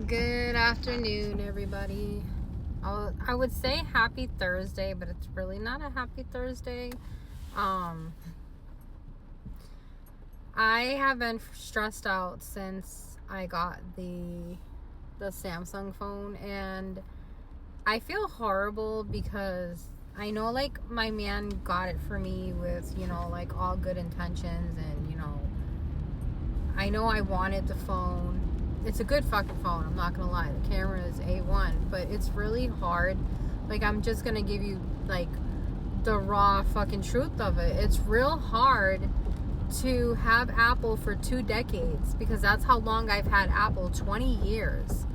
Good afternoon, everybody. I would say happy Thursday, but it's really not a happy Thursday. I have been stressed out since I got the Samsung phone, and I feel horrible because I know, like, my man got it for me with, like, all good intentions, and I know I wanted the phone. It's a good fucking phone, I'm not gonna lie. The camera is A1, but it's really hard. Like, I'm just gonna give you, like, the raw fucking truth of it. It's real hard to have Apple for 2 decades, because that's how long I've had Apple, 20 years.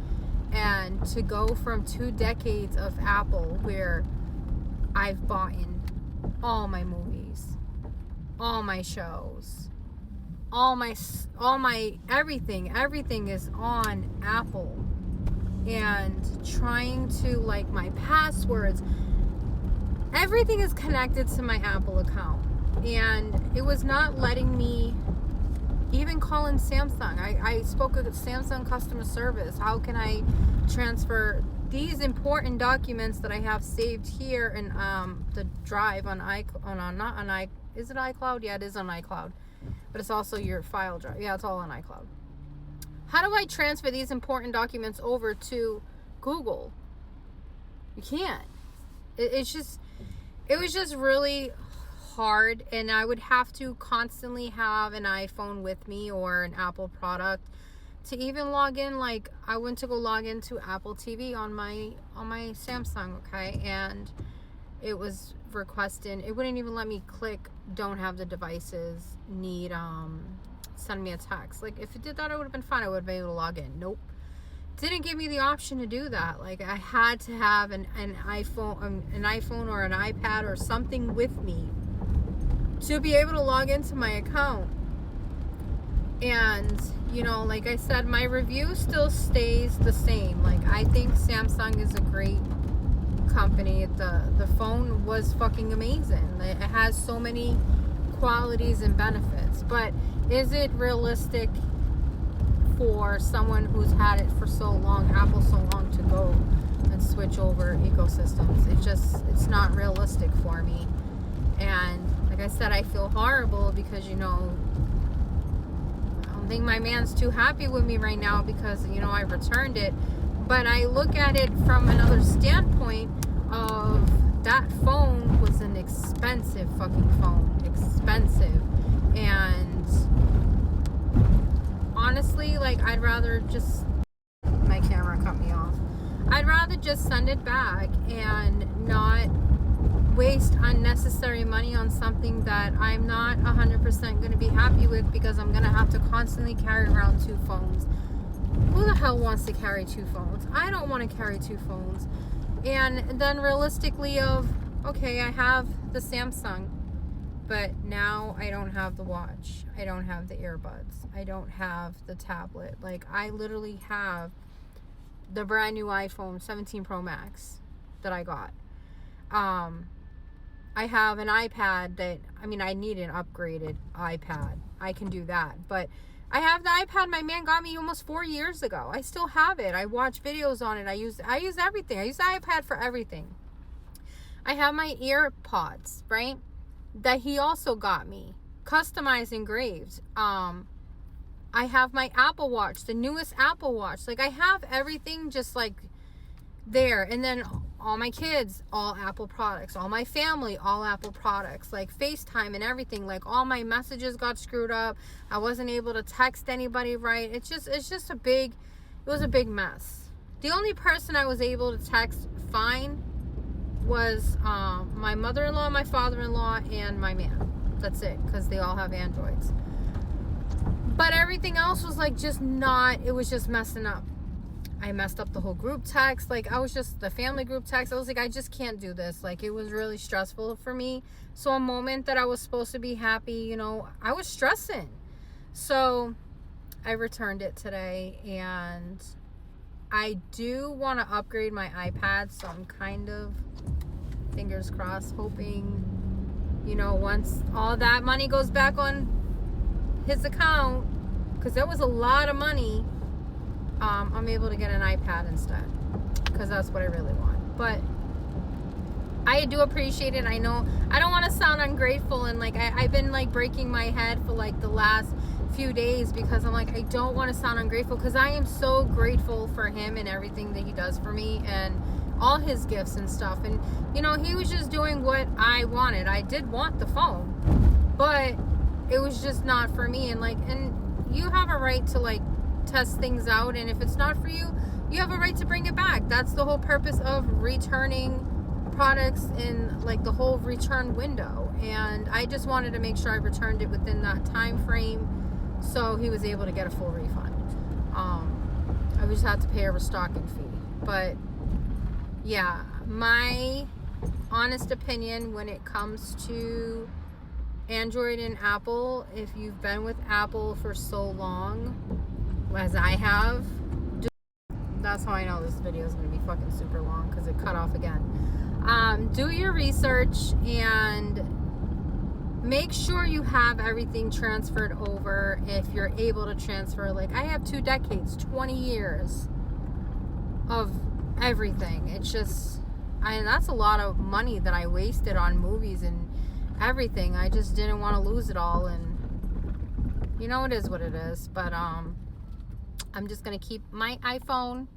And to go from 2 decades of Apple where I've bought in all my movies, all my shows, all my everything is on Apple, and trying to, like, my passwords, everything is connected to my Apple account, and it was not letting me even call in Samsung. I spoke with Samsung customer service. How can I transfer these important documents that I have saved here in the drive on is it iCloud? Yeah, it is on iCloud. But it's also your file drive. Yeah, it's all on iCloud. How do I transfer these important documents over to Google? You can't. It was just really hard, and I would have to constantly have an iPhone with me or an Apple product to even log in. Like, I went to go log into Apple TV on my Samsung, okay, and it was requesting, it wouldn't even let me click don't have the devices, need send me a text. Like, if it did that, it would have been fine. I would have been able to log in. Nope, didn't give me the option to do that. Like, I had to have an iPhone or an iPad or something with me to be able to log into my account. And like I said, my review still stays the same. Like, I think Samsung is a great company. The phone was fucking amazing. It has so many qualities and benefits, but is it realistic for someone who's had it for so long, Apple so long, to go and switch over ecosystems? It's not realistic for me. And like I said, I feel horrible because I don't think my man's too happy with me right now because I returned it. But I look at it from another standpoint of that phone was an expensive fucking phone. Expensive. And honestly, like, I'd rather just, my camera cut me off. I'd rather just send it back and not waste unnecessary money on something that I'm not 100% going to be happy with, because I'm going to have to constantly carry around 2 phones. Who the hell wants to carry 2 phones? I don't want to carry 2 phones. And then realistically okay, I have the Samsung, but now I don't have the watch. I don't have the earbuds. I don't have the tablet. Like, I literally have the brand new iPhone 17 Pro Max that I got. I have an iPad that, I need an upgraded iPad. I can do that. But I have the iPad my man got me almost 4 years ago. I still have it. I watch videos on it. I use everything. I use the iPad for everything. I have my EarPods, right? That he also got me. Customized, engraved. I have my Apple Watch, the newest Apple Watch. Like, I have everything just, like, there. And then all my kids, all Apple products. All my family, all Apple products. Like, FaceTime and everything. Like, all my messages got screwed up. I wasn't able to text anybody right. It was a big mess. The only person I was able to text fine was my mother-in-law, my father-in-law, and my man. That's it, because they all have Androids. But everything else was, like, it was just messing up. I messed up the whole group text. Like, the family group text. I was like, I just can't do this. Like, it was really stressful for me. So a moment that I was supposed to be happy, I was stressing. So I returned it today, and I do want to upgrade my iPad. So I'm kind of, fingers crossed, hoping, once all that money goes back on his account, because there was a lot of money I'm able to get an iPad instead, because that's what I really want. But I do appreciate it. I know I don't want to sound ungrateful, and like I've been like breaking my head for like the last few days, because I'm like, I don't want to sound ungrateful, because I am so grateful for him and everything that he does for me and all his gifts and stuff. And you know, he was just doing what I wanted. I did want the phone, but it was just not for me. And like, and you have a right to like test things out, and if it's not for you, you have a right to bring it back. That's the whole purpose of returning products in like the whole return window. And I just wanted to make sure I returned it within that time frame, so he was able to get a full refund. I just had to pay a restocking fee. But yeah, my honest opinion when it comes to Android and Apple, if you've been with Apple for so long as I have, that's how I know this video is going to be fucking super long, because it cut off again. Do your research and make sure you have everything transferred over if you're able to transfer. Like, I have 2 decades, 20 years of everything. It's just, that's a lot of money that I wasted on movies and everything. I just didn't want to lose it all, and you know, it is what it is. But I'm just gonna keep my iPhone,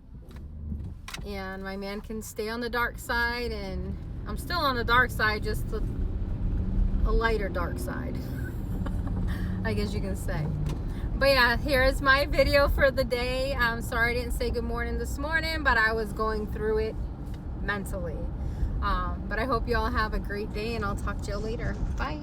and my man can stay on the dark side, and I'm still on the dark side, just a lighter dark side, I guess you can say. But yeah, here's my video for the day. I'm sorry I didn't say good morning this morning, but I was going through it mentally. But I hope you all have a great day, and I'll talk to you later. Bye.